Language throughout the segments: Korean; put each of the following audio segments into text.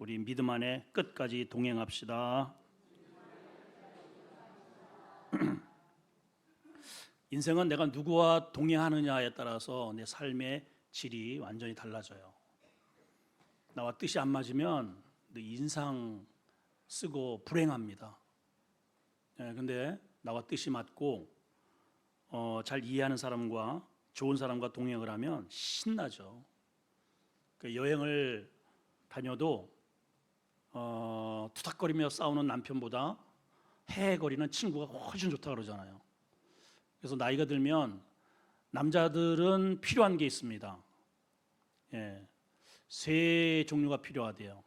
우리 믿음 안에 끝까지 동행합시다. 인생은 내가 누구와 동행하느냐에 따라서 내 삶의 질이 완전히 달라져요. 나와 뜻이 안 맞으면 내 인상 쓰고 불행합니다. 근데 나와 뜻이 맞고 잘 이해하는 사람과 좋은 사람과 동행을 하면 신나죠. 여행을 다녀도 투닥거리며 싸우는 남편보다 헤헤거리는 친구가 훨씬 좋다 그러잖아요. 그래서 나이가 들면 남자들은 필요한 게 있습니다. 세 종류가 필요하대요.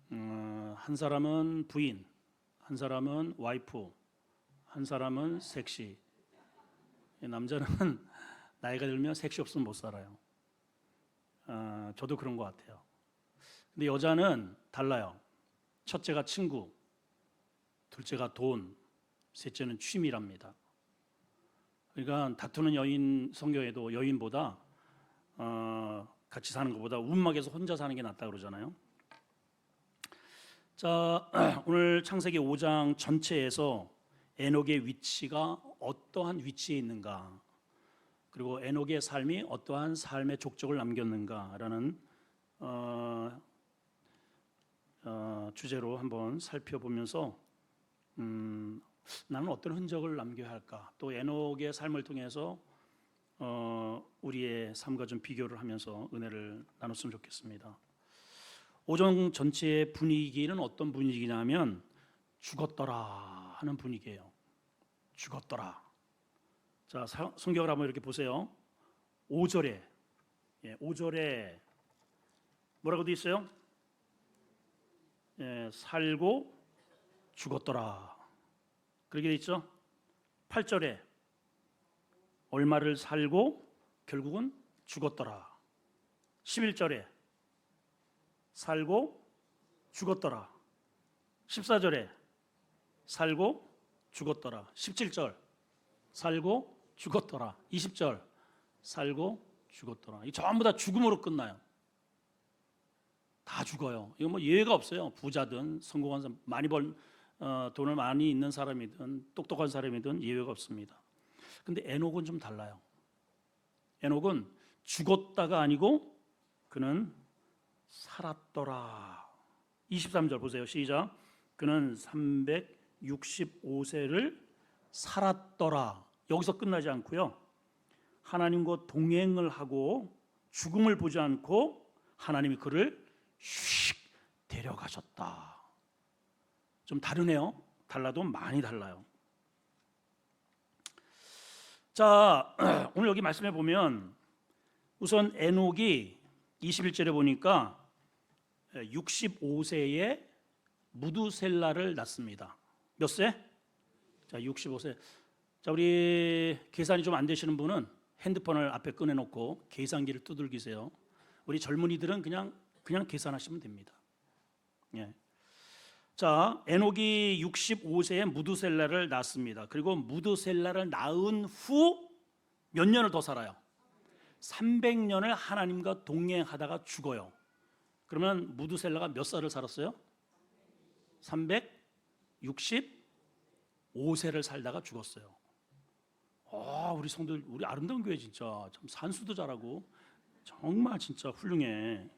한 사람은 부인, 한 사람은 와이프, 한 사람은 섹시. 남자는 나이가 들면 섹시 없으면 못 살아요. 저도 그런 것 같아요. 근데 여자는 달라요. 첫째가 친구, 둘째가 돈, 셋째는 취미랍니다. 그러니까 다투는 여인, 성경에도 여인보다 같이 사는 것보다 움막에서 혼자 사는 게 낫다 그러잖아요. 자, 오늘 창세기 5장 전체에서 에녹의 위치가 어떠한 위치에 있는가, 그리고 에녹의 삶이 어떠한 삶의 족적을 남겼는가라는 주제로 한번 살펴보면서 나는 어떤 흔적을 남겨야 할까, 또 에녹의 삶을 통해서 우리의 삶과 좀 비교를 하면서 은혜를 나눴으면 좋겠습니다. 5장 전체의 분위기는 어떤 분위기냐면 죽었더라 하는 분위기예요. 죽었더라. 자, 성경을 한번 이렇게 보세요. 5절에 뭐라고 되어 있어요? 살고 죽었더라 그렇게 되어 있죠. 8절에 얼마를 살고 결국은 죽었더라. 11절에 살고 죽었더라. 14절에 살고 죽었더라. 17절 살고 죽었더라. 20절 살고 죽었더라. 이 전부 다 죽음으로 끝나요. 다 죽어요. 이거 뭐 예외가 없어요. 부자든 성공한 사람, 많이 벌 돈을 많이 있는 사람이든 똑똑한 사람이든 예외가 없습니다. 근데 에녹은 좀 달라요. 에녹은 죽었다가 아니고 그는 살았더라. 23절 보세요. 시작. 그는 365세를 살았더라. 여기서 끝나지 않고요. 하나님과 동행을 하고 죽음을 보지 않고 하나님이 그를 휙 데려가셨다. 좀 다르네요. 달라도 많이 달라요. 자, 오늘 여기 말씀해 보면 우선 에녹이 21절에 보니까 65세에 무두셀라를 낳습니다. 몇 세? 자, 65세. 자, 우리 계산이 좀 안 되시는 분은 핸드폰을 앞에 꺼내놓고 계산기를 두들기세요. 우리 젊은이들은 그냥 계산하시면 됩니다. 자, 에녹이 65세에 무두셀라를 낳습니다. 그리고 무두셀라를 낳은 후 몇 년을 더 살아요? 300년을 하나님과 동행하다가 죽어요. 그러면 무두셀라가 몇 살을 살았어요? 365세를 살다가 죽었어요. 우리 성도들, 우리 아름다운 교회 진짜 참 산수도 잘하고 정말 진짜 훌륭해.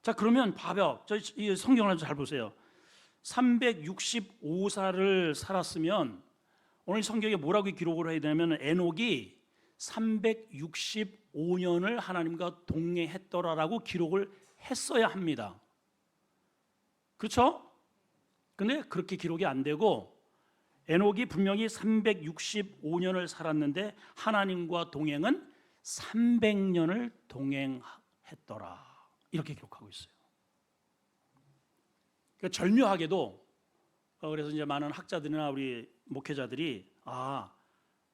자, 그러면 봐요. 이 성경을 잘 보세요. 365살을 살았으면 오늘 성경에 뭐라고 기록을 해야 되냐면 에녹이 365년을 하나님과 동행했더라라고 기록을 했어야 합니다. 그렇죠? 근데 그렇게 기록이 안 되고 에녹이 분명히 365년을 살았는데 하나님과 동행은 300년을 동행했더라. 이렇게 기록하고 있어요. 그러니까 절묘하게도 그래서 이제 많은 학자들이나 우리 목회자들이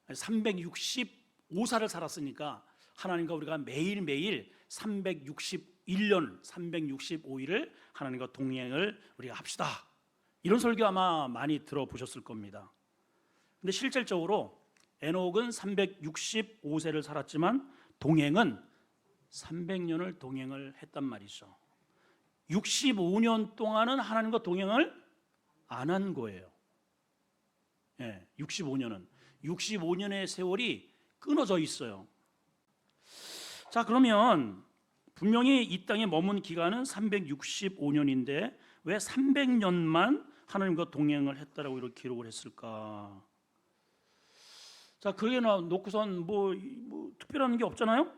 365살을 살았으니까 하나님과 우리가 매일매일 361년 365일을 하나님과 동행을 우리가 합시다. 이런 설교 아마 많이 들어보셨을 겁니다. 근데 실질적으로 에녹은 365세를 살았지만 동행은 300년을 동행을 했단 말이죠. 65년 동안은 하나님과 동행을 안 한 거예요. 65년의 세월이 끊어져 있어요. 자, 그러면 분명히 이 땅에 머문 기간은 365년인데 왜 300년만 하나님과 동행을 했다라고 이렇게 기록을 했을까? 자, 그러게 놓고선 뭐 특별한 게 없잖아요.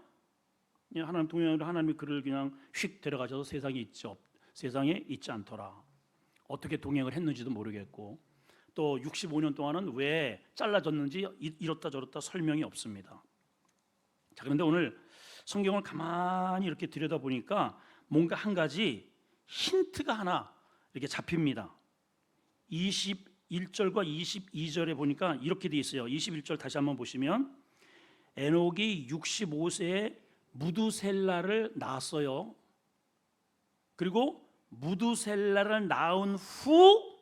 하나님 동행을 하나님이 그를 그냥 휙 데려가셔서 세상에 있지 않더라. 어떻게 동행을 했는지도 모르겠고 또 65년 동안은 왜 잘라졌는지 이렇다 저렇다 설명이 없습니다. 자, 그런데 오늘 성경을 가만히 이렇게 들여다보니까 뭔가 한 가지 힌트가 하나 이렇게 잡힙니다. 21절과 22절에 보니까 이렇게 돼 있어요. 21절 다시 한번 보시면 에녹이 65세에 무두셀라를 낳았어요. 그리고 무두셀라를 낳은 후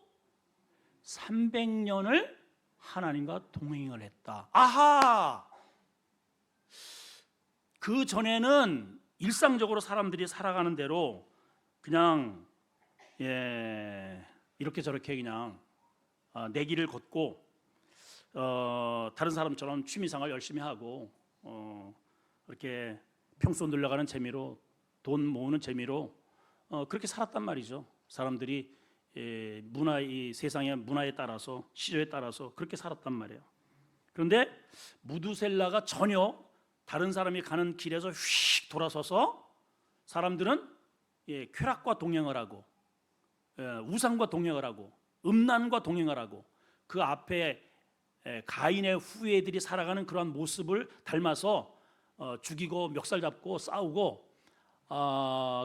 300년을 하나님과 동행을 했다. 아하! 그 전에는 일상적으로 사람들이 살아가는 대로 그냥 이렇게 저렇게 그냥 내 길을 걷고 다른 사람처럼 취미생활 열심히 하고 이렇게 평소 늘려가는 재미로 돈 모으는 재미로 그렇게 살았단 말이죠. 사람들이 이 세상의 문화에 따라서 시조에 따라서 그렇게 살았단 말이에요. 그런데 무두셀라가 전혀 다른 사람이 가는 길에서 휙 돌아서서 사람들은 쾌락과 동행을 하고 우상과 동행을 하고 음란과 동행을 하고 그 앞에 가인의 후예들이 살아가는 그러한 모습을 닮아서 죽이고 멱살 잡고 싸우고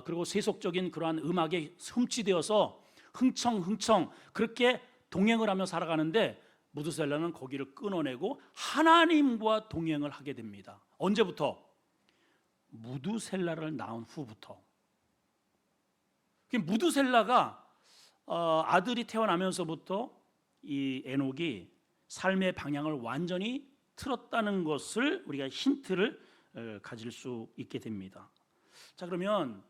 그리고 세속적인 그러한 음악에 흠취되어서 흥청 그렇게 동행을 하며 살아가는데 무두셀라는 거기를 끊어내고 하나님과 동행을 하게 됩니다. 언제부터? 무두셀라를 낳은 후부터. 무두셀라가 아들이 태어나면서부터 이 에녹이 삶의 방향을 완전히 틀었다는 것을 우리가 힌트를 가질 수 있게 됩니다. 자, 그러면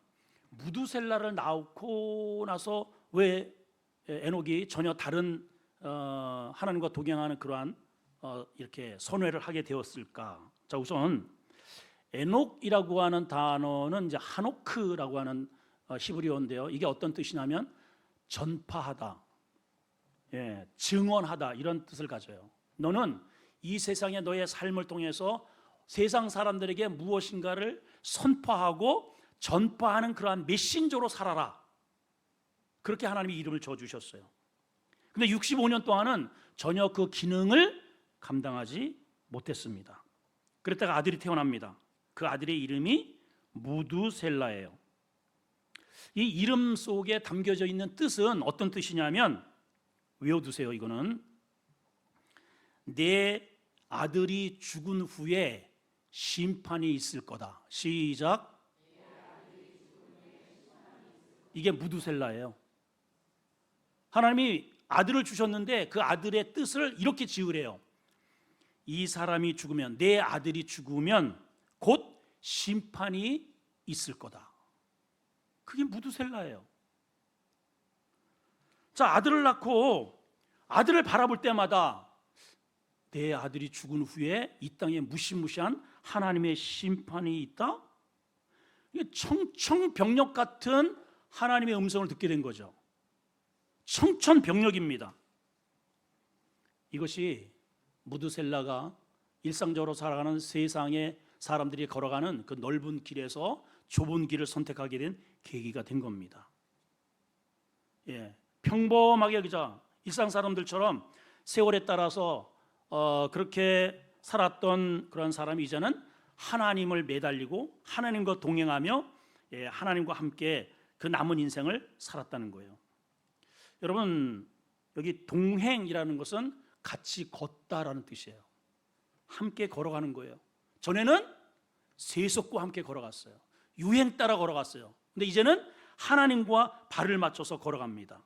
무두셀라를 낳고 나서 왜 에녹이 전혀 다른 하나님과 동행하는 그러한 이렇게 선회를 하게 되었을까? 자, 우선 에녹이라고 하는 단어는 이제 하노크라고 하는 히브리어인데요. 이게 어떤 뜻이냐면 전파하다, 증언하다 이런 뜻을 가져요. 너는 이 세상에 너의 삶을 통해서 세상 사람들에게 무엇인가를 선포하고 전파하는 그러한 메신저로 살아라. 그렇게 하나님이 이름을 줘주셨어요. 근데 65년 동안은 전혀 그 기능을 감당하지 못했습니다. 그랬다가 아들이 태어납니다. 그 아들의 이름이 무두셀라예요. 이 이름 속에 담겨져 있는 뜻은 어떤 뜻이냐면, 외워두세요. 이거는 내 아들이 죽은 후에 심판이 있을 거다. 시작. 이게 무두셀라예요. 하나님이 아들을 주셨는데 그 아들의 뜻을 이렇게 지으래요. 이 사람이 죽으면, 내 아들이 죽으면 곧 심판이 있을 거다. 그게 무두셀라예요. 자, 아들을 낳고 아들을 바라볼 때마다 내 아들이 죽은 후에 이 땅에 무시무시한 하나님의 심판이 있다? 이게 청천벽력 같은 하나님의 음성을 듣게 된 거죠. 청천벽력입니다. 이것이 무두셀라가 일상적으로 살아가는 세상에 사람들이 걸어가는 그 넓은 길에서 좁은 길을 선택하게 된 계기가 된 겁니다. 평범하게 그저 일상 사람들처럼 세월에 따라서 그렇게 살았던 그런 사람이 이제는 하나님을 매달리고 하나님과 동행하며 하나님과 함께 그 남은 인생을 살았다는 거예요. 여러분, 여기 동행이라는 것은 같이 걷다라는 뜻이에요. 함께 걸어가는 거예요. 전에는 세속과 함께 걸어갔어요. 유행 따라 걸어갔어요. 근데 이제는 하나님과 발을 맞춰서 걸어갑니다.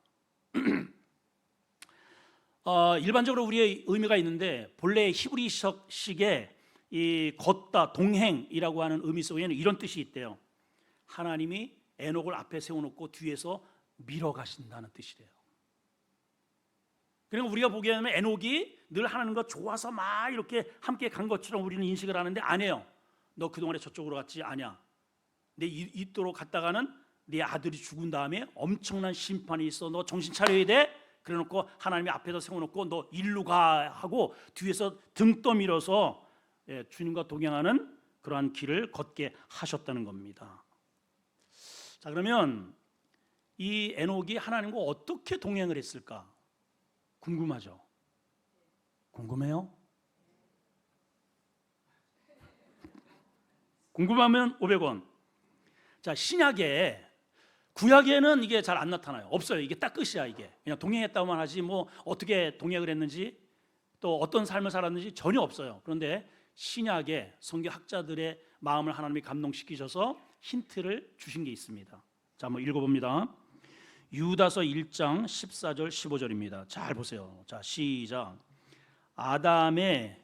일반적으로 우리의 의미가 있는데 본래 히브리식의 이 걷다, 동행이라고 하는 의미 속에는 이런 뜻이 있대요. 하나님이 에녹을 앞에 세워놓고 뒤에서 밀어가신다는 뜻이래요. 그러니까 우리가 보기에는 에녹이 늘 하나님과 좋아서 막 이렇게 함께 간 것처럼 우리는 인식을 하는데 아니에요. 너 그동안에 저쪽으로 갔지? 아니야. 내 이토록 갔다가는 네 아들이 죽은 다음에 엄청난 심판이 있어. 너 정신 차려야 돼. 그래놓고 하나님이 앞에서 세워놓고 너 일로 가 하고 뒤에서 등 떠밀어서 주님과 동행하는 그러한 길을 걷게 하셨다는 겁니다. 자, 그러면 이 에녹이 하나님과 어떻게 동행을 했을까? 궁금하죠? 궁금해요? 궁금하면 500원. 자, 신약에, 구약에는 이게 잘 안 나타나요. 없어요. 이게 딱 끝이야. 이게 그냥 동행했다고만 하지 뭐 어떻게 동행을 했는지 또 어떤 삶을 살았는지 전혀 없어요. 그런데 신약에 성경학자들의 마음을 하나님이 감동시키셔서 힌트를 주신 게 있습니다. 자, 한번 읽어봅니다. 유다서 1장 14절 15절입니다. 잘 보세요. 자, 시작. 아담의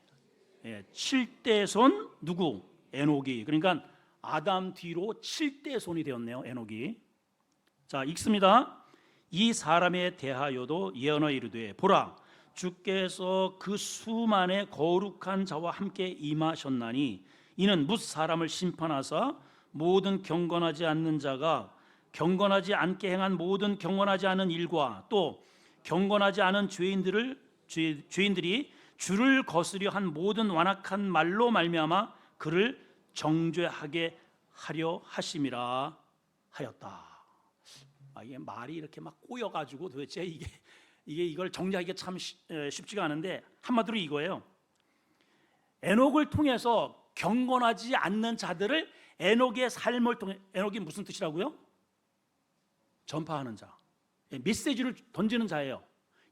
7대 손 누구? 에녹이. 그러니까 아담 뒤로 7대 손이 되었네요. 에녹이. 자, 읽습니다. 이 사람에 대하여도 예언하 이르되 보라, 주께서 그 수만의 거룩한 자와 함께 임하셨나니 이는 뭇 사람을 심판하사 모든 경건하지 않는 자가 경건하지 않게 행한 모든 경건하지 않은 일과 또 경건하지 않은 죄인들이 주를 거스려 한 모든 완악한 말로 말미암아 그를 정죄하게 하려 하심이라 하였다. 이게 말이 이렇게 막 꼬여가지고 도대체 이걸 정리하기가 참 쉽지가 않은데 한마디로 이거예요. 에녹을 통해서 경건하지 않는 자들을 에녹의 삶을 통해, 에녹이 무슨 뜻이라고요? 전파하는 자, 메시지를 던지는 자예요.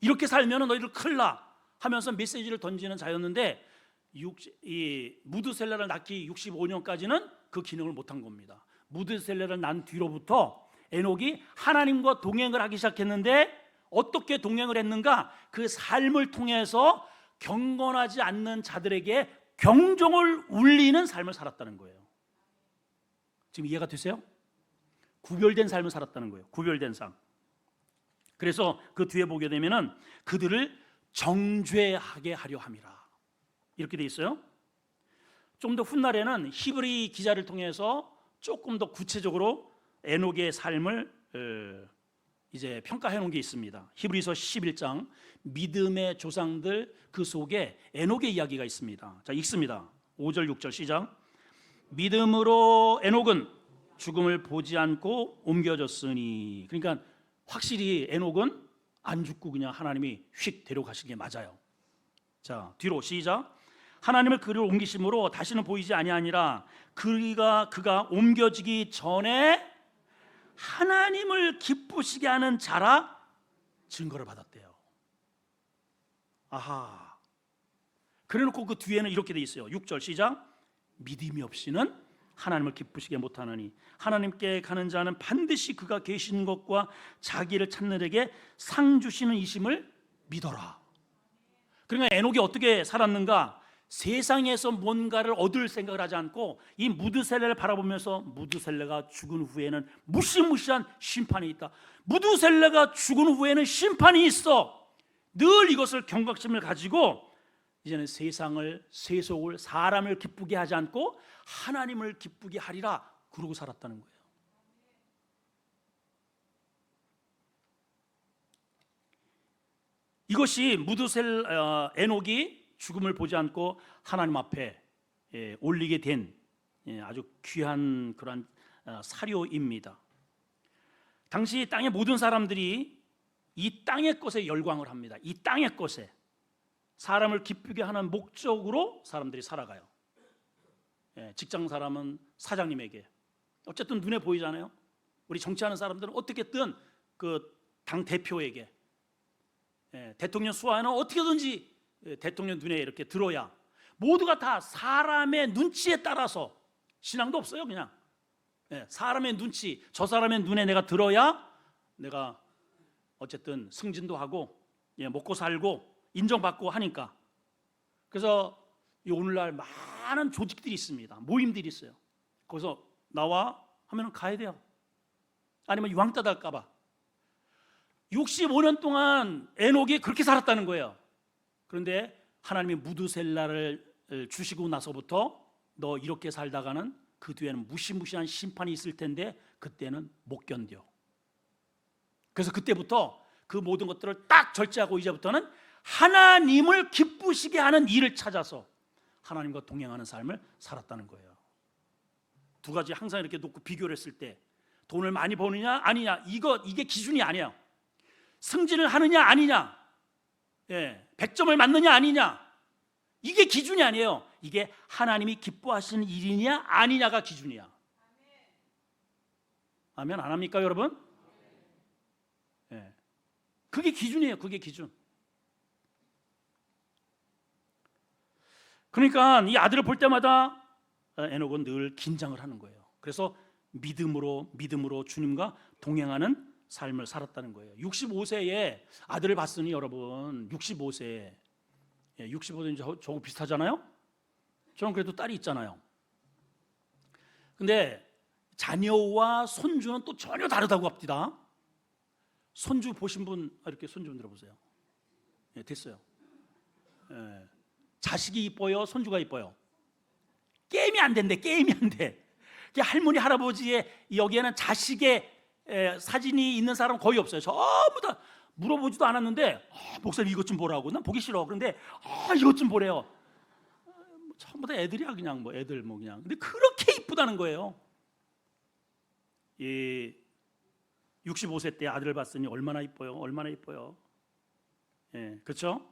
이렇게 살면 너희들 큰일 나 하면서 메시지를 던지는 자였는데 이 무드셀라를 낳기 65년까지는 그 기능을 못한 겁니다. 무드셀라를 낳은 뒤로부터 에녹이 하나님과 동행을 하기 시작했는데 어떻게 동행을 했는가? 그 삶을 통해서 경건하지 않는 자들에게 경종을 울리는 삶을 살았다는 거예요. 지금 이해가 되세요? 구별된 삶을 살았다는 거예요. 구별된 삶. 그래서 그 뒤에 보게 되면은 그들을 정죄하게 하려 함이라 이렇게 돼 있어요. 좀 더 훗날에는 히브리 기자를 통해서 조금 더 구체적으로 에녹의 삶을 이제 평가해 놓은 게 있습니다. 히브리서 11장 믿음의 조상들 그 속에 에녹의 이야기가 있습니다. 자, 읽습니다. 5절 6절 시작. 믿음으로 에녹은 죽음을 보지 않고 옮겨졌으니. 그러니까 확실히 에녹은 안 죽고 그냥 하나님이 휙 데려가신 게 맞아요. 자, 뒤로 시작. 하나님을 그를 옮기심으로 다시는 보이지 아니하니라. 그가 옮겨지기 전에 하나님을 기쁘시게 하는 자라 증거를 받았대요. 아하. 그래놓고 그 뒤에는 이렇게 돼 있어요. 6절 시작. 믿음이 없이는 하나님을 기쁘시게 못하느니 하나님께 가는 자는 반드시 그가 계신 것과 자기를 찾는 에게 상 주시는 이심을 믿어라. 그러니까 에녹이 어떻게 살았는가? 세상에서 뭔가를 얻을 생각을 하지 않고 이 무드셀레를 바라보면서 무드셀레가 죽은 후에는 무시무시한 심판이 있다. 무드셀레가 죽은 후에는 심판이 있어. 늘 이것을 경각심을 가지고 이제는 세상을, 세속을, 사람을 기쁘게 하지 않고 하나님을 기쁘게 하리라 그러고 살았다는 거예요. 이것이 에녹이 죽음을 보지 않고 하나님 앞에 올리게 된 아주 귀한 그런 사료입니다. 당시 땅의 모든 사람들이 이 땅의 것에 열광을 합니다. 이 땅의 것에 사람을 기쁘게 하는 목적으로 사람들이 살아가요. 직장 사람은 사장님에게, 어쨌든 눈에 보이잖아요. 우리 정치하는 사람들은 어떻게든 그 당 대표에게, 대통령 수하에는 어떻게든지 대통령 눈에 이렇게 들어야, 모두가 다 사람의 눈치에 따라서, 신앙도 없어요. 그냥 사람의 눈치, 저 사람의 눈에 내가 들어야 내가 어쨌든 승진도 하고 먹고 살고 인정받고 하니까. 그래서 오늘날 많은 조직들이 있습니다. 모임들이 있어요. 거기서 나와 하면 가야 돼요. 아니면 유황 따달까 봐. 65년 동안 에녹이 그렇게 살았다는 거예요. 그런데 하나님이 무두셀라를 주시고 나서부터 너 이렇게 살다가는 그 뒤에는 무시무시한 심판이 있을 텐데 그때는 못 견뎌. 그래서 그때부터 그 모든 것들을 딱 절제하고 이제부터는 하나님을 기쁘시게 하는 일을 찾아서 하나님과 동행하는 삶을 살았다는 거예요. 두 가지 항상 이렇게 놓고 비교를 했을 때 돈을 많이 버느냐 아니냐 이게 기준이 아니에요. 승진을 하느냐 아니냐, 100점을 맞느냐 아니냐, 이게 기준이 아니에요. 이게 하나님이 기뻐하시는 일이냐 아니냐가 기준이야. 아멘 안 합니까 여러분? 그게 기준이에요. 그게 기준. 그러니까 이 아들을 볼 때마다 에녹은 늘 긴장을 하는 거예요. 그래서 믿음으로 주님과 동행하는 삶을 살았다는 거예요. 65세에 아들을 봤으니 여러분 65세에 65세는 저하고 비슷하잖아요. 저는 그래도 딸이 있잖아요. 근데 자녀와 손주는 또 전혀 다르다고 합니다. 손주 보신 분 이렇게 손 좀 들어보세요. 됐어요. 자식이 이뻐요, 손주가 이뻐요? 게임이 안 된대. 게임이 안 돼. 할머니 할아버지의 여기에는 자식의 사진이 있는 사람 거의 없어요. 전부 다 물어보지도 않았는데 목사님 이것 좀 보라고. 난 보기 싫어. 그런데 이것 좀 보래요. 전부 다 애들이야. 그냥 뭐 애들 뭐 그냥. 근데 그렇게 이쁘다는 거예요. 이 65세 때 아들을 봤으니 얼마나 이뻐요. 얼마나 이뻐요. 그렇죠?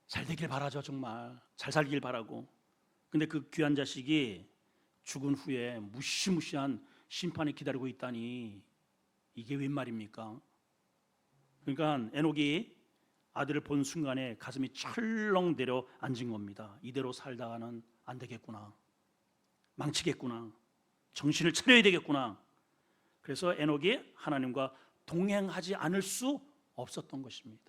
잘 되길 바라죠. 정말 잘 살길 바라고. 근데 그 귀한 자식이 죽은 후에 무시무시한 심판이 기다리고 있다니 이게 웬 말입니까? 그러니까 에녹이 아들을 본 순간에 가슴이 철렁 내려앉은 겁니다. 이대로 살다가는 안 되겠구나, 망치겠구나, 정신을 차려야 되겠구나. 그래서 에녹이 하나님과 동행하지 않을 수 없었던 것입니다.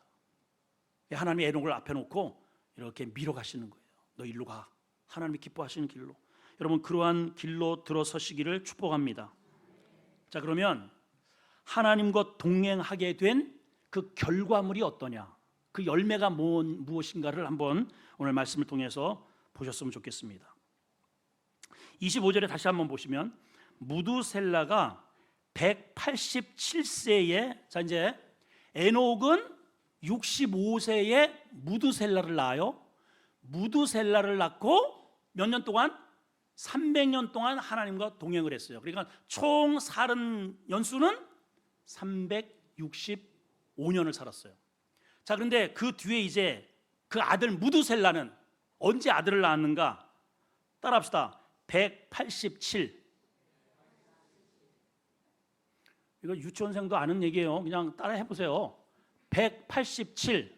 하나님이 에녹을 앞에 놓고 이렇게 밀어가시는 거예요. 너 일로 가. 하나님이 기뻐하시는 길로. 여러분 그러한 길로 들어서시기를 축복합니다. 자, 그러면 하나님과 동행하게 된 그 결과물이 어떠냐, 그 열매가 무엇인가를 한번 오늘 말씀을 통해서 보셨으면 좋겠습니다. 25절에 다시 한번 보시면 무두셀라가 187세에, 자 이제 에녹은 65세에 무두셀라를 낳아요. 무두셀라를 낳고 몇 년 동안? 300년 동안 하나님과 동행을 했어요. 그러니까 총 살은 연수는 365년을 살았어요. 자, 그런데 그 뒤에 이제 그 아들 무두셀라는 언제 아들을 낳았는가? 따라합시다. 187. 이거 유치원생도 아는 얘기예요. 그냥 따라 해보세요. 187.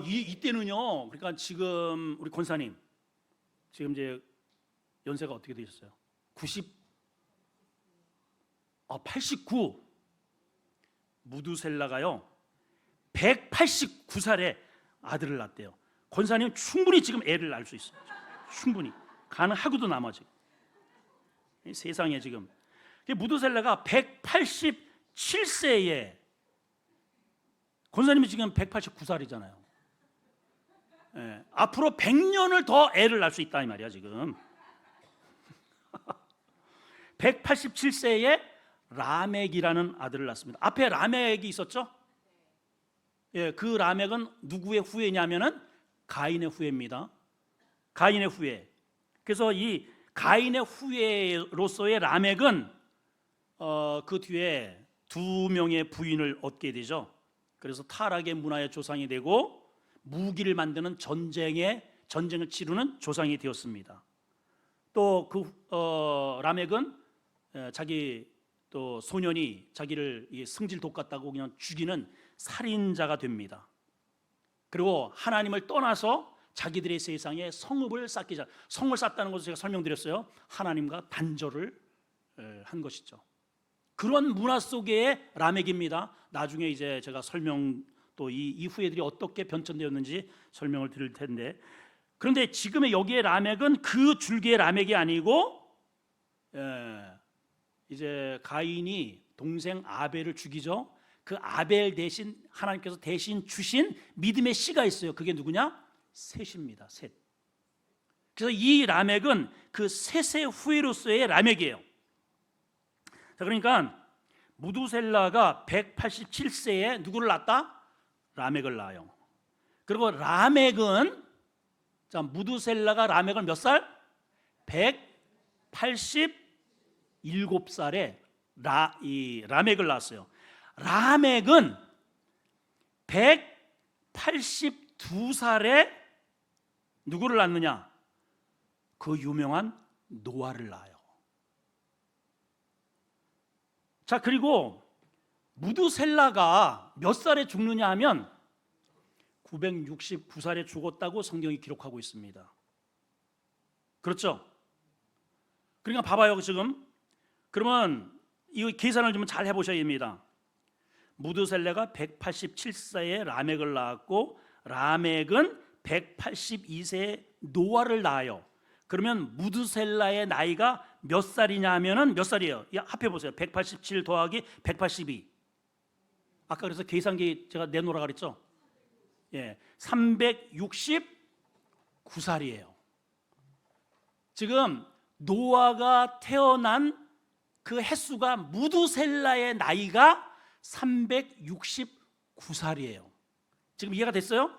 이때는요. 그러니까 지금 우리 권사님 지금 이제 연세가 어떻게 되셨어요? 89. 무두셀라가요 189살에 아들을 낳았대요. 권사님은 충분히 지금 애를 낳을 수 있어요. 충분히 가능하고도 나머지 세상에 지금 무두셀라가 187세에 권사님이 지금 189살이잖아요. 앞으로 100년을 더 애를 낳을 수 있다 이 말이야 지금. 187세에 라멕이라는 아들을 낳습니다. 앞에 라멕이 있었죠? 그 라멕은 누구의 후예냐면은 가인의 후예입니다. 가인의 후예. 그래서 이 가인의 후예로서의 라멕은 그 뒤에 두 명의 부인을 얻게 되죠. 그래서 타락의 문화의 조상이 되고 무기를 만드는 전쟁을 치르는 조상이 되었습니다. 또 그 라멕은 자기 또 소년이 자기를 승질 돋갔다고 그냥 죽이는 살인자가 됩니다. 그리고 하나님을 떠나서 자기들의 세상에 성읍을 쌓기 전, 성을 쌓다는 것을 제가 설명드렸어요. 하나님과 단절을 한 것이죠. 그런 문화 속의 라멕입니다. 나중에 이제 제가 설명 또 이 후예들이 어떻게 변천되었는지 설명을 드릴 텐데, 그런데 지금의 여기에 라멕은 그 줄기의 라멕이 아니고 이제 가인이 동생 아벨을 죽이죠. 그 아벨 대신 하나님께서 대신 주신 믿음의 씨가 있어요. 그게 누구냐? 셋입니다. 셋. 그래서 이 라멕은 그 셋의 후예로서의 라멕이에요. 자, 그러니까 무두셀라가 187세에 누구를 낳았다? 라멕을 낳아요. 그리고 라멕은, 자, 무두셀라가 라멕을 몇 살? 187살에 라멕을 낳았어요. 라멕은 182살에 누구를 낳느냐? 그 유명한 노아를 낳아요. 자, 그리고 무두셀라가 몇 살에 죽느냐 하면 969살에 죽었다고 성경이 기록하고 있습니다. 그렇죠? 그러니까 봐봐요. 지금 그러면 이 계산을 좀 잘 해보셔야 됩니다. 무두셀라가 187세에 라멕을 낳았고 라멕은 182세에 노아를 낳아요. 그러면 무두셀라의 나이가 몇 살이냐 하면은 몇 살이에요? 합해 보세요. 187 더하기 182. 아까 그래서 계산기 제가 내놓으라 그랬죠? 예, 369살이에요. 지금 노아가 태어난 그 햇수가 무두셀라의 나이가 369살이에요. 지금 이해가 됐어요?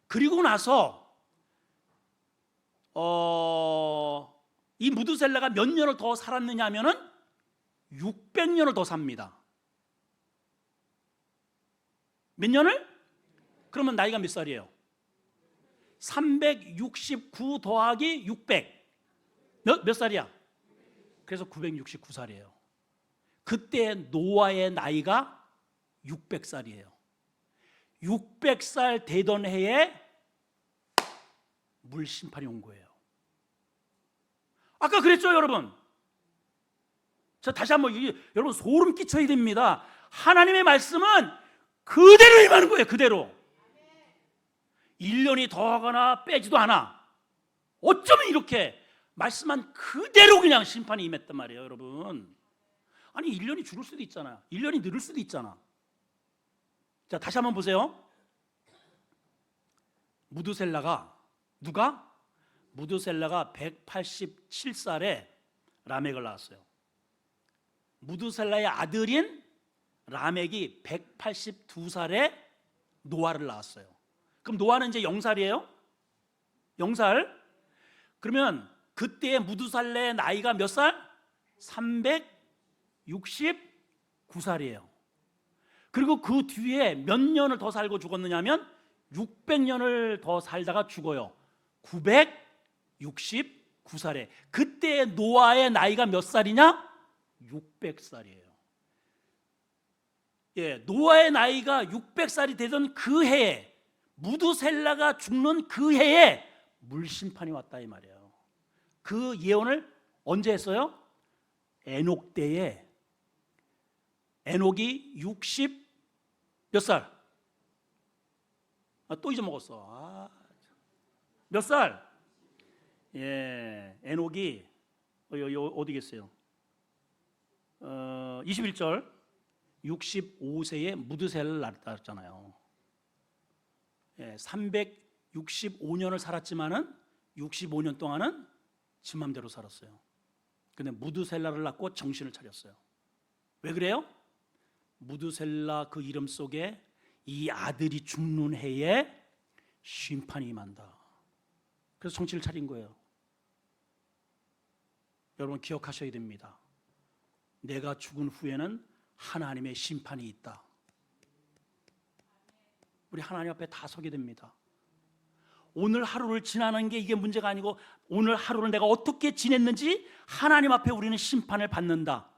그리고 나서 이 무두셀라가 몇 년을 더 살았느냐 하면은 600년을 더 삽니다. 몇 년을? 그러면 나이가 몇 살이에요? 369 더하기 600. 몇 살이야? 그래서 969살이에요. 그때 노아의 나이가 600살이에요. 600살 되던 해에 물 심판이 온 거예요. 아까 그랬죠, 여러분? 자, 다시 한번 여러분 소름 끼쳐야 됩니다. 하나님의 말씀은 그대로 임하는 거예요. 그대로. 1년이 더하거나 빼지도 않아. 어쩌면 이렇게 말씀한 그대로 그냥 심판이 임했단 말이에요, 여러분. 아니 1년이 줄을 수도 있잖아. 1년이 늘을 수도 있잖아. 자, 다시 한번 보세요. 무두셀라가 누가? 무두셀라가 187살에 라멕을 낳았어요. 무두셀라의 아들인 라멕이 182살에 노아를 낳았어요. 그럼 노아는 이제 0살이에요? 0살. 그러면 그때의 무두셀라의 나이가 몇 살? 369살이에요. 그리고 그 뒤에 몇 년을 더 살고 죽었느냐면 600년을 더 살다가 죽어요. 969살에. 그때 노아의 나이가 몇 살이냐? 600살이에요. 예, 노아의 나이가 600살이 되던 그 해에, 무두셀라가 죽는 그 해에 물심판이 왔다 이 말이에요. 그 예언을 언제 했어요? 에녹 때에. 에녹이 60 몇 살? 또 잊어먹었어. 몇 살? 예, 에녹이 어디겠어요? 21절 65세에 무두셀라를 낳았잖아요. 예, 365년을 살았지만은 65년 동안은 지 맘대로 살았어요. 근데 무두셀라를 낳고 정신을 차렸어요. 왜 그래요? 무두셀라 그 이름 속에 이 아들이 죽는 해에 심판이 임한다. 그래서 정신을 차린 거예요. 여러분 기억하셔야 됩니다. 내가 죽은 후에는 하나님의 심판이 있다. 우리 하나님 앞에 다 서게 됩니다. 오늘 하루를 지나는 게 이게 문제가 아니고 오늘 하루를 내가 어떻게 지냈는지 하나님 앞에 우리는 심판을 받는다.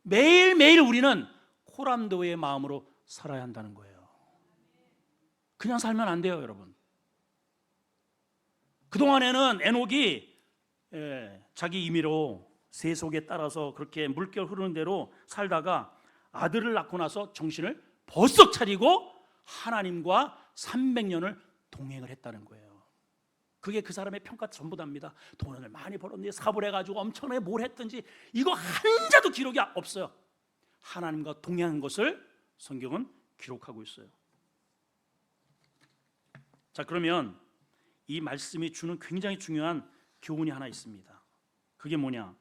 매일매일 우리는 코람도의 마음으로 살아야 한다는 거예요. 그냥 살면 안 돼요, 여러분. 그동안에는 에녹이 자기 임의로 세속에 따라서 그렇게 물결 흐르는 대로 살다가 아들을 낳고 나서 정신을 벌썩 차리고 하나님과 300년을 동행을 했다는 거예요. 그게 그 사람의 평가 전부답니다. 돈을 많이 벌었는지 사업을 해가지고 엄청나게 뭘 했든지 이거 한 자도 기록이 없어요. 하나님과 동행한 것을 성경은 기록하고 있어요. 자, 그러면 이 말씀이 주는 굉장히 중요한 교훈이 하나 있습니다. 그게 뭐냐?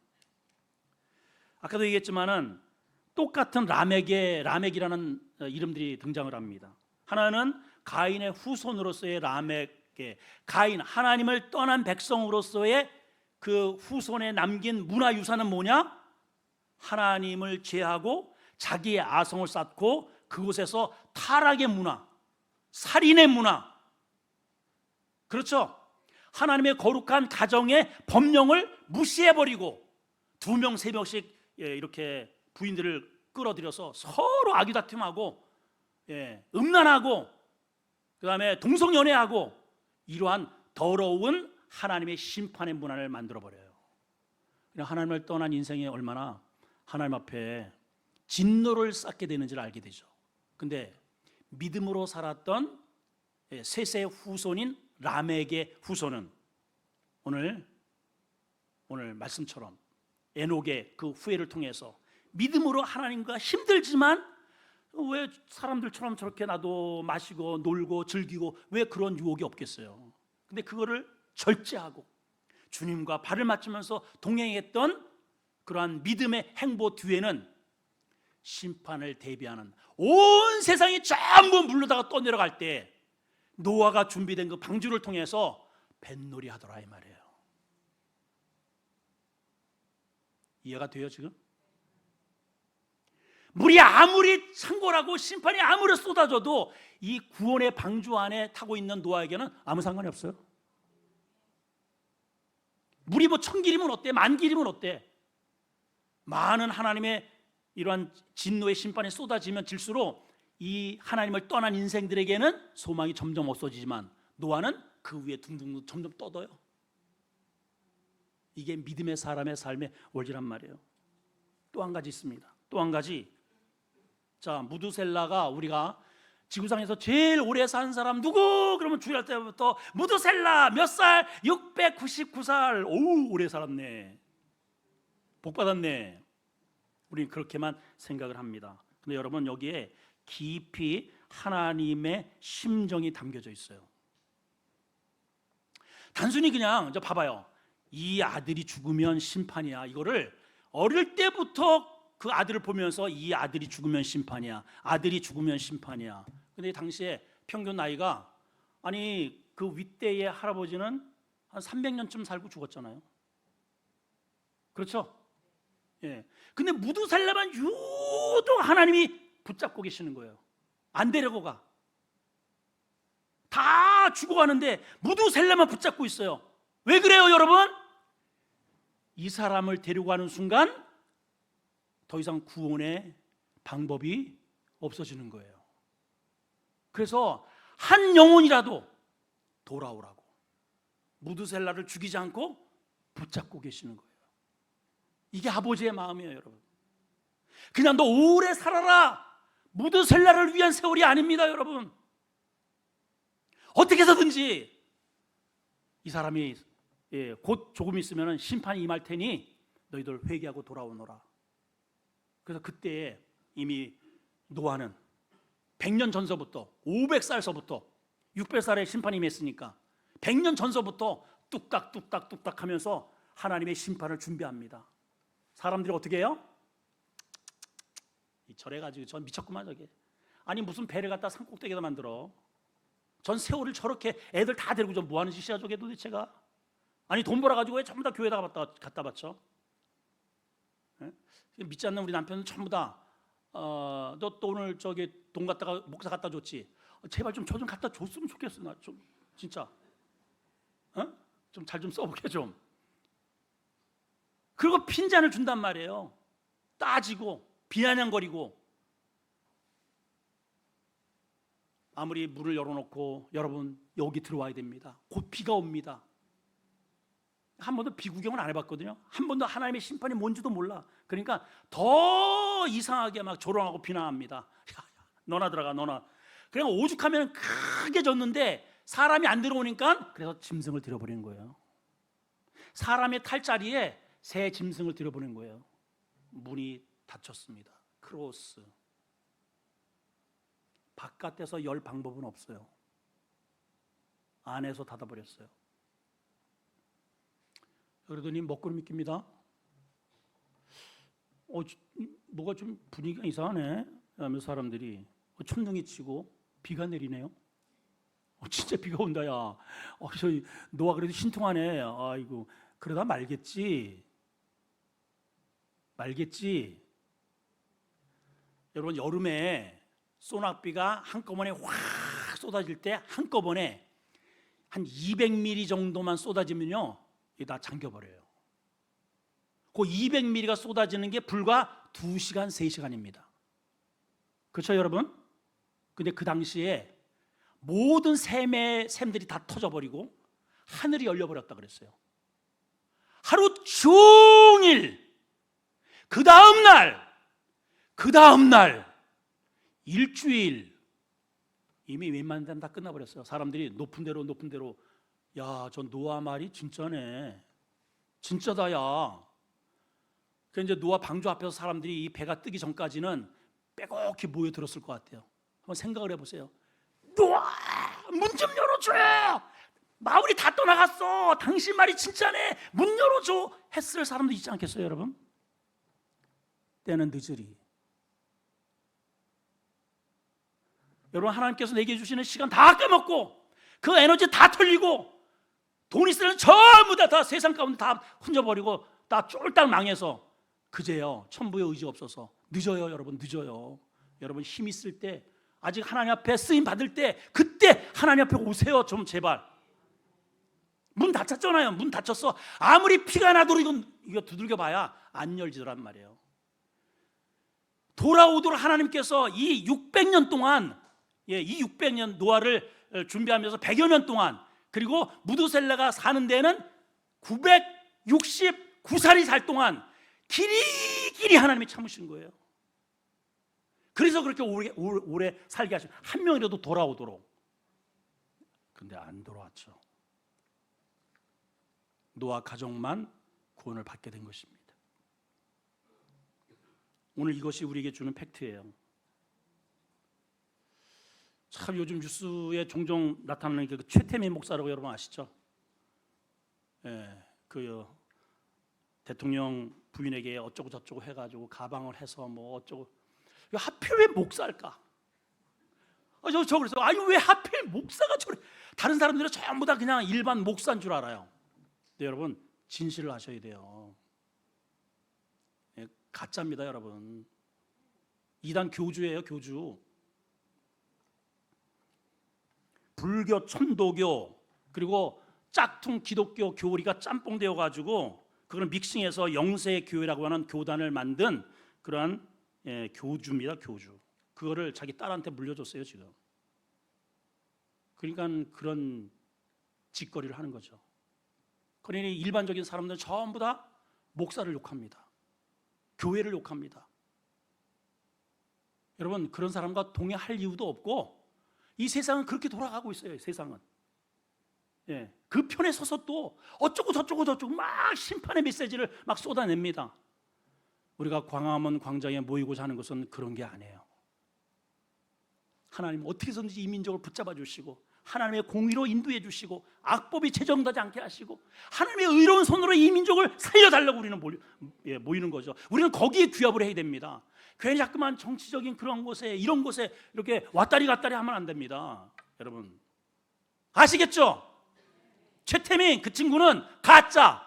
아까도 얘기했지만은 똑같은 라멕이라는 이름들이 등장을 합니다. 하나는 가인의 후손으로서의 라멕에, 가인 하나님을 떠난 백성으로서의 그 후손에 남긴 문화유산은 뭐냐? 하나님을 제하고 자기의 아성을 쌓고 그곳에서 타락의 문화, 살인의 문화, 그렇죠? 하나님의 거룩한 가정의 법령을 무시해버리고 2명, 3명씩 이렇게 부인들을 끌어들여서 서로 아귀다툼하고 음란하고 그 다음에 동성연애하고 이러한 더러운 하나님의 심판의 문화를 만들어버려요. 하나님을 떠난 인생에 얼마나 하나님 앞에 진노를 쌓게 되는지를 알게 되죠. 근데 믿음으로 살았던 셋의 후손인 라멕의 후손은 오늘 말씀처럼 에녹의 그 후회를 통해서 믿음으로 하나님과 힘들지만 왜 사람들처럼 저렇게 나도 마시고 놀고 즐기고 왜 그런 유혹이 없겠어요. 근데 그거를 절제하고 주님과 발을 맞추면서 동행했던 그러한 믿음의 행보 뒤에는 심판을 대비하는 온 세상이 전부 물러다가 떠내려갈 때 노아가 준비된 그 방주를 통해서 뱃놀이 하더라 이 말이에요. 이해가 돼요 지금? 물이 아무리 창궐하고 심판이 아무리 쏟아져도 이 구원의 방주 안에 타고 있는 노아에게는 아무 상관이 없어요. 물이 뭐 1000길이면 어때? 10,000길이면 어때? 많은 하나님의 이러한 진노의 심판이 쏟아지면 질수록 이 하나님을 떠난 인생들에게는 소망이 점점 없어지지만 노아는 그 위에 둥둥 점점 떠져요. 이게 믿음의 사람의 삶의 원리란 말이에요. 또 한 가지 있습니다. 또 한 가지. 자, 무두셀라가 우리가 지구상에서 제일 오래 산 사람 누구? 그러면 주일할 때부터 무두셀라 몇 살? 699살. 오우, 오래 살았네. 복 받았네. 우리는 그렇게만 생각을 합니다. 근데 여러분 여기에 깊이 하나님의 심정이 담겨져 있어요. 단순히 그냥 저 봐봐요. 이 아들이 죽으면 심판이야. 이거를 어릴 때부터 그 아들을 보면서 이 아들이 죽으면 심판이야. 아들이 죽으면 심판이야. 근데 당시에 평균 나이가 아니 그 윗대의 할아버지는 한 300년쯤 살고 죽었잖아요. 그렇죠? 예. 근데 무두살라만 유독 하나님이 붙잡고 계시는 거예요. 안 데리고 가. 다 죽어가는데 무두살라만 붙잡고 있어요. 왜 그래요, 여러분? 이 사람을 데리고 가는 순간 더 이상 구원의 방법이 없어지는 거예요. 그래서 한 영혼이라도 돌아오라고 무두셀라를 죽이지 않고 붙잡고 계시는 거예요. 이게 아버지의 마음이에요, 여러분. 그냥 너 오래 살아라 무두셀라를 위한 세월이 아닙니다, 여러분. 어떻게 해서든지 이 사람이 곧 조금 있으면 심판이 임할 테니 너희들 회개하고 돌아오너라. 그래서 그때 이미 노아는 100년 전서부터 500살서부터 600살에 심판이 임했으니까 100년 전서부터 뚝딱뚝딱 하면서 하나님의 심판을 준비합니다. 사람들이 어떻게 해요? 저래가지고 전 미쳤구만 저게. 아니 무슨 배를 갖다 산꼭대기에다 만들어. 전 세월을 저렇게 애들 다 데리고 좀 뭐하는 짓이야 저게 도대체가. 아니 돈 벌어가지고 왜 전부 다 교회에다가 갖다 바쳐? 네? 믿지 않는 우리 남편은 전부 다 너 또 오늘 저기 돈 갖다가 목사 갖다 줬지? 제발 좀 저 좀 갖다 줬으면 좋겠어. 나 좀 진짜 좀 잘 좀 써보게 좀. 그리고 핀잔을 준단 말이에요. 따지고 비아냥거리고. 아무리 문을 열어놓고 여러분 여기 들어와야 됩니다. 곧 비가 옵니다. 한 번도 비구경을 안 해봤거든요. 한 번도 하나님의 심판이 뭔지도 몰라. 그러니까 더 이상하게 막 조롱하고 비난합니다. 야, 너나 들어가 너나. 그냥 오죽하면 크게 졌는데 사람이 안 들어오니까 그래서 짐승을 들여버리는 거예요. 사람이 탈 자리에 새 짐승을 들여보낸 거예요. 문이 닫혔습니다. 크로스. 바깥에서 열 방법은 없어요. 안에서 닫아버렸어요. 그러더니 먹구름이 낍니다. 뭐가 좀 분위기가 이상하네 하면서 사람들이 천둥이 치고 비가 내리네요. 진짜 비가 온다 야. 저희 노아 그래도 신통하네. 아이고 그러다 말겠지. 여러분 여름에 소낙비가 한꺼번에 확 쏟아질 때 한꺼번에 한 200mm 정도만 쏟아지면요 이게 다 잠겨버려요. 그 200mm가 쏟아지는 게 불과 2시간, 3시간입니다. 그렇죠 여러분? 근데 그 당시에 모든 샘들이 다 터져버리고 하늘이 열려버렸다 그랬어요. 하루 종일 그 다음날 일주일 이미 웬만한 데는 다 끝나버렸어요. 사람들이 높은 데로 야, 저 노아 말이 진짜네. 진짜다 야. 그 이제 노아 방주 앞에서 사람들이 이 배가 뜨기 전까지는 빼곡히 모여들었을 것 같아요. 한번 생각을 해보세요. 노아 문 좀 열어줘. 마을이 다 떠나갔어. 당신 말이 진짜네. 문 열어줘. 했을 사람도 있지 않겠어요 여러분? 때는 늦으리. 여러분 하나님께서 내게 주시는 시간 다 까먹고 그 에너지 다 털리고 돈 있으면 전부 다 세상 가운데 다 hun져버리고 다 쫄딱 망해서 그제요 천부의 의지 없어서 늦어요 여러분. 늦어요. 여러분 힘 있을 때 아직 하나님 앞에 쓰임 받을 때 그때 하나님 앞에 오세요 좀 제발. 문 닫혔잖아요. 문 닫혔어. 아무리 피가 나도록 이거 두들겨 봐야 안 열지더란 말이에요. 돌아오도록 하나님께서 이 600년 동안 이 600년 노아를 준비하면서 100여 년 동안 그리고 무두셀라가 사는 데는 969살이 살 동안 길이 하나님이 참으신 거예요. 그래서 그렇게 오래 살게 하시고 한 명이라도 돌아오도록. 근데 안 돌아왔죠. 노아 가족만 구원을 받게 된 것입니다. 오늘 이것이 우리에게 주는 팩트예요. 참 요즘 뉴스에 종종 나타나는 그 최태민 목사라고 여러분 아시죠? 그 대통령 부인에게 어쩌고 저쩌고 해가지고 가방을 해서 뭐 어쩌고. 하필 왜 목사일까? 저 그래서 아니 왜 하필 목사가 저래? 다른 사람들은 전부 다 그냥 일반 목사인 줄 알아요. 근데 여러분 진실을 아셔야 돼요. 가짜입니다 여러분. 이단 교주예요 교주. 불교, 천도교 그리고 짝퉁 기독교 교리가 짬뽕 되어가지고 그걸 믹싱해서 영세의 교회라고 하는 교단을 만든 그러한 교주입니다 교주. 그거를 자기 딸한테 물려줬어요 지금. 그러니까 그런 짓거리를 하는 거죠. 그러니 일반적인 사람들은 전부 다 목사를 욕합니다. 교회를 욕합니다. 여러분 그런 사람과 동의할 이유도 없고 이 세상은 그렇게 돌아가고 있어요. 세상은 그 편에 서서 또 어쩌고 저쩌고 막 심판의 메시지를 막 쏟아냅니다. 우리가 광화문 광장에 모이고자 하는 것은 그런 게 아니에요. 하나님 어떻게 해서든지 이 민족을 붙잡아 주시고 하나님의 공의로 인도해 주시고 악법이 제정되지 않게 하시고 하나님의 의로운 손으로 이 민족을 살려달라고 우리는 모이는 거죠. 우리는 거기에 귀합을 해야 됩니다. 괜히 자꾸만 정치적인 그런 곳에 이런 곳에 이렇게 왔다리 갔다리 하면 안 됩니다. 여러분 아시겠죠? 최태민 그 친구는 가짜.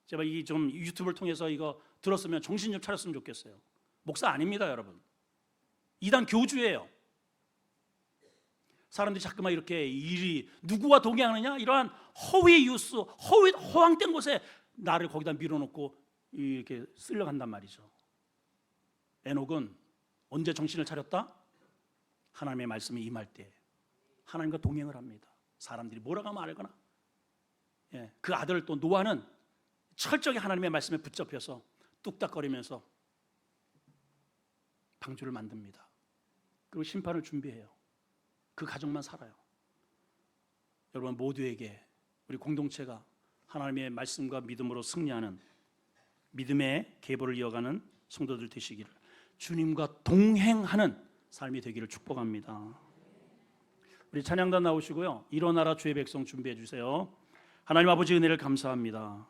제가 이 좀 유튜브를 통해서 이거 들었으면 정신 좀 차렸으면 좋겠어요. 목사 아닙니다 여러분. 이단 교주예요. 사람들이 자꾸만 이렇게 일이 누구와 동행하느냐 이러한 허위 뉴스, 허황된 곳에 나를 거기다 밀어놓고 이렇게 쓸려간단 말이죠. 에녹은 언제 정신을 차렸다? 하나님의 말씀이 임할 때 하나님과 동행을 합니다. 사람들이 뭐라고 말하거나 그 아들 또 노아는 철저히 하나님의 말씀에 붙잡혀서 뚝딱거리면서 방주를 만듭니다. 그리고 심판을 준비해요. 그 가족만 살아요. 여러분 모두에게 우리 공동체가 하나님의 말씀과 믿음으로 승리하는 믿음의 계보를 이어가는 성도들 되시기를, 주님과 동행하는 삶이 되기를 축복합니다. 우리 찬양단 나오시고요. 일어나라 주의 백성 준비해 주세요. 하나님 아버지 은혜를 감사합니다.